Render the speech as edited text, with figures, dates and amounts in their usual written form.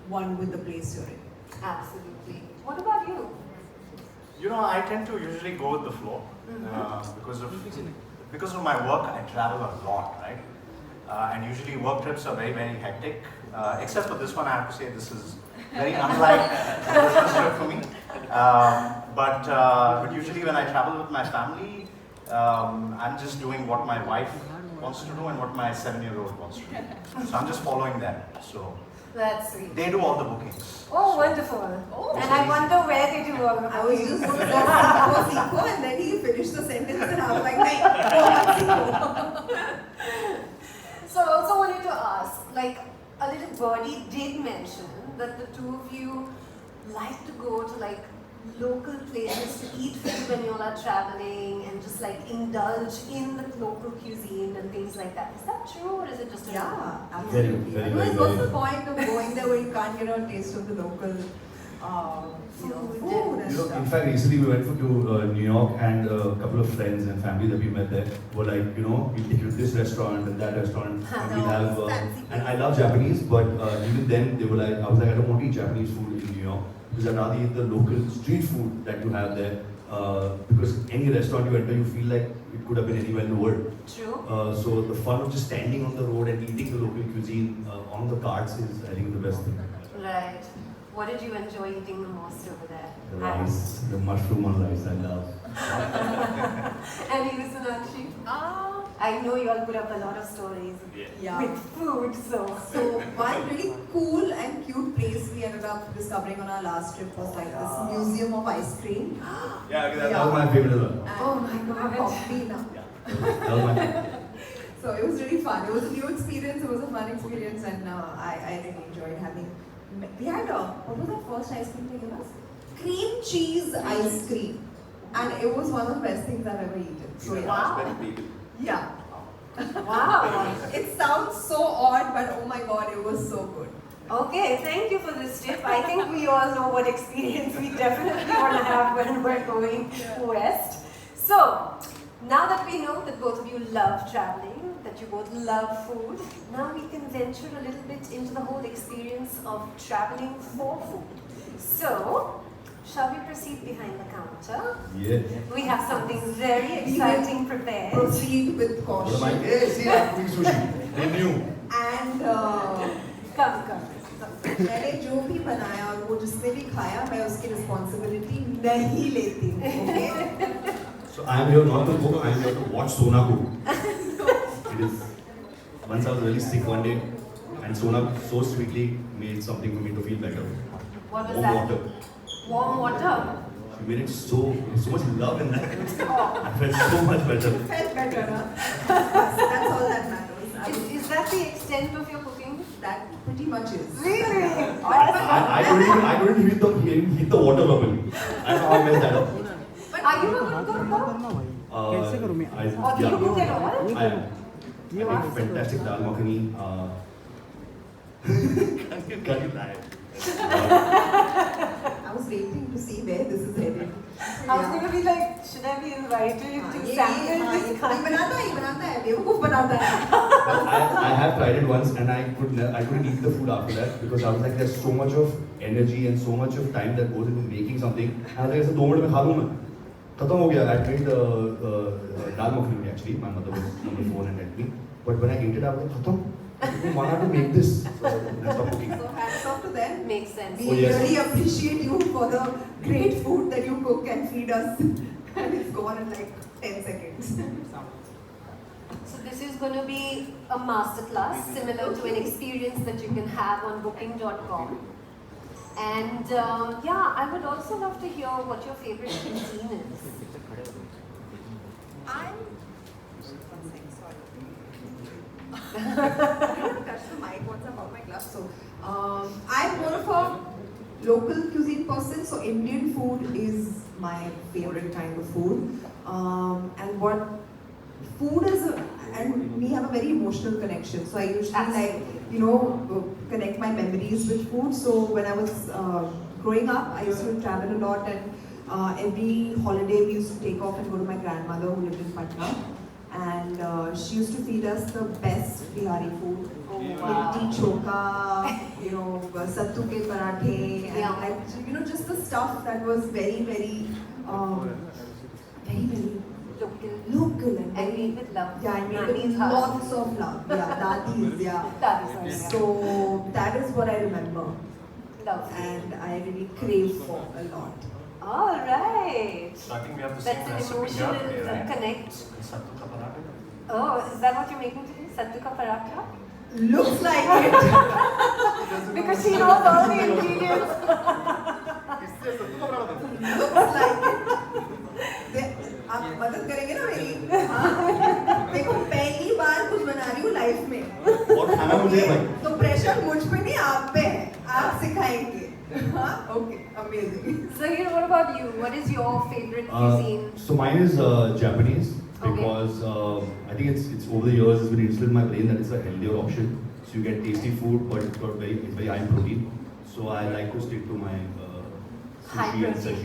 one with the place you're in. Absolutely. What about you? You know, I tend to usually go with the flow because of my work. I travel a lot, right? And usually work trips are very, very hectic. Except for this one, I have to say this is very unlike a business trip for me. But usually when I travel with my family, I'm just doing what my wife wants to do and what my 7-year-old wants to do. So I'm just following that. So That's sweet. they do all the bookings. Oh, wonderful. Oh. And I wonder where they do all the I was bookings. just going to say Seco, and then he finished the sentence and I was like, no, So I also wanted to ask, like a little birdie did mention that the two of you like to go to like local places to eat food when you all are traveling and just like indulge in the local cuisine and things like that. Is that true or is it just a Yeah, Very, absolutely. very, Otherwise, very, what's very. the point of going there where you can't get a taste of the local food and You know, stuff? in fact, recently we went to New York, and a couple of friends and family that we met there were like, we'll take you to this restaurant and that restaurant, and we'll have. And I love Japanese, but even then they were like, I was like, I don't want to eat Japanese food in New York because I'd rather eat the local street food that you have there. Because any restaurant you enter, you feel like it could have been anywhere in the world. True. So the fun of just standing on the road and eating the local cuisine on the carts is, I think, the best thing. Right. What did you enjoy eating the most over there? The rice, the mushroom on rice, I love. And you, Sunakshi? I know you all put up a lot of stories Yeah. with food, so. So one really cool and cute place we ended up discovering on our last trip was like this museum of ice cream. Yeah, okay, That was my favorite as well. And Oh my God. coffee now. That was my favorite. So it was really fun. It was a new experience. It was a fun experience, and I really enjoyed having. We had what was that first ice cream they gave us? Cream cheese ice cream, and it was one of the best things I've ever eaten. So yeah. Wow. Yeah. Wow. It sounds so odd, but oh my god, it was so good. Okay, thank you for this tip. I think we all know what experience we definitely want to have when we're going west. So, now that we know that both of you love traveling, that you both love food, now we can venture a little bit into the whole experience of traveling for food. So, shall we proceed behind the counter? Yeah. We have something very exciting prepared. Proceed with What caution. am I? Hey, see, I'm doing sushi. They knew. And Come. मैंने जो भी बनाया और वो जिसने भी खाया मैं उसकी रिस्पॉन्सिबिलिटी नहीं लेती हूँ. Okay? So I am here not to cook, I am here to watch Sona cook. It is. Once I was really sick one day, and Sona so sweetly made something for me to feel better. What was Warm that? water. Warm water. She made it so much love in that. Oh. I felt so much better. Felt better, huh? That's all that matters. Is that the extent of your cooking? That pretty much is. Really? I couldn't hit the water properly. I don't know how I messed that up. Are you a good cook though? I, Or do you cook at all? I am. I You make are? fantastic dal makhani. Curry live. I was waiting to see where this is headed. I was going to be like, should I be invited to sample this ये kind? बनाता है बेवकूफ बनाता है. I have tried it once and I couldn't eat the food after that because I was like there's so much of energy and so much of time that goes into making something. And I was like ऐसे 2 minute में खा लूँ मैं. खत्म हो गया. I made dal makhani actually. My mother was on the phone and helped me. But when I ate it, I was like खत्म. Why not to make this? So I stopped cooking. So hats off to them. Makes sense. We Oh, yes. really appreciate you for the great food that you cook and feed us. And it's gone in like 10 seconds. So this is going to be a masterclass similar to an experience that you can have on booking.com. And yeah, I would also love to hear what your favorite cuisine is. I'm. I don't want to touch the mic once I'm out my gloves. So, I'm more of a local cuisine person. So, Indian food is my favorite kind of food. And what food is, and we have a very emotional connection. So, I usually connect my memories with food. So, when I was growing up, I used to travel a lot, and every holiday we used to take off and go to my grandmother who lived in Patna. And she used to feed us the best Bihari food. Oh, wow. Litti choka, sattu ke parathe, and Yeah. like, you know, just the stuff that was very, very local and And very, made with love. yeah, I made Nani's with heart. lots of love. Yeah, dadis, yeah. That is all, yeah. So that is what I remember, Love. and I really crave for a lot. All right. So I think we have the That's same an recipe here emotional today, right? connect. Sattu ka paratha. Oh, is that what you're making today? Sattu ka paratha? Looks like it. Because she knows all the ingredients. Looks like it. आप मदद करेंगे ना मेरी? हाँ? देखो पहली बार कुछ बना रही हूँ लाइफ में. और खाना मुझे है भाई. तो प्रेशर मुझ पे नहीं, आप पे है. आप सिखाएंगे. हाँ? Okay, amazing. Sahir, what about you? What is your favorite cuisine? So mine is Japanese Okay. because I think it's over the years it's been instilled in my brain that it's a healthier option. So you get tasty food, but it's very high in protein. So I like to stick to my High sushi and protein. sashimi.